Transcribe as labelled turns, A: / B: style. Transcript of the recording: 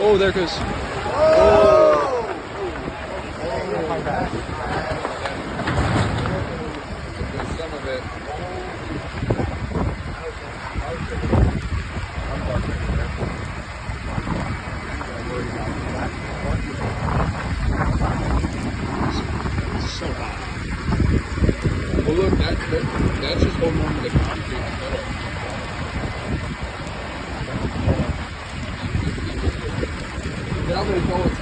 A: Oh, there goes. Some of it. So hot. Well, look, that's just holding on to the concrete. Now that it's all